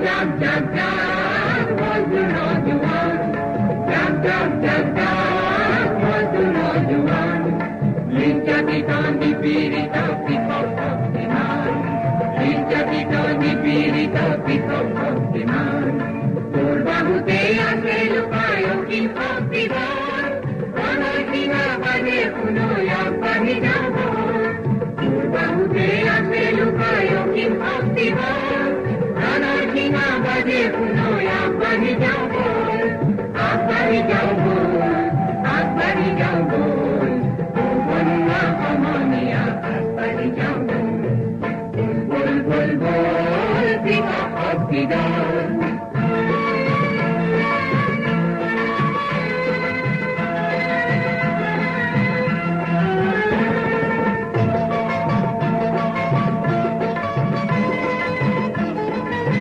जाग जाग जाग बोल तू नौजवान जाग जाग जाग जाग बोल तू नौजवान लिंचती पीड़िता पितौतिमान लिंचती पीड़िता पितौतिमान তোর বাহুতে আছে লুকায়ো কি ভক্তিবান অনসীমা বাজে শুনো আব্বানি যাব তোর বাহুতে আছে লুকায়ো কি ভক্তিবান অনসীমা বাজে শুনো আব্বানি যাব আব্বানি যাব আব্বানি যাব বন্যা কমনিয়া আব্বানি যাব বল বল বল পিতা ভক্তিদান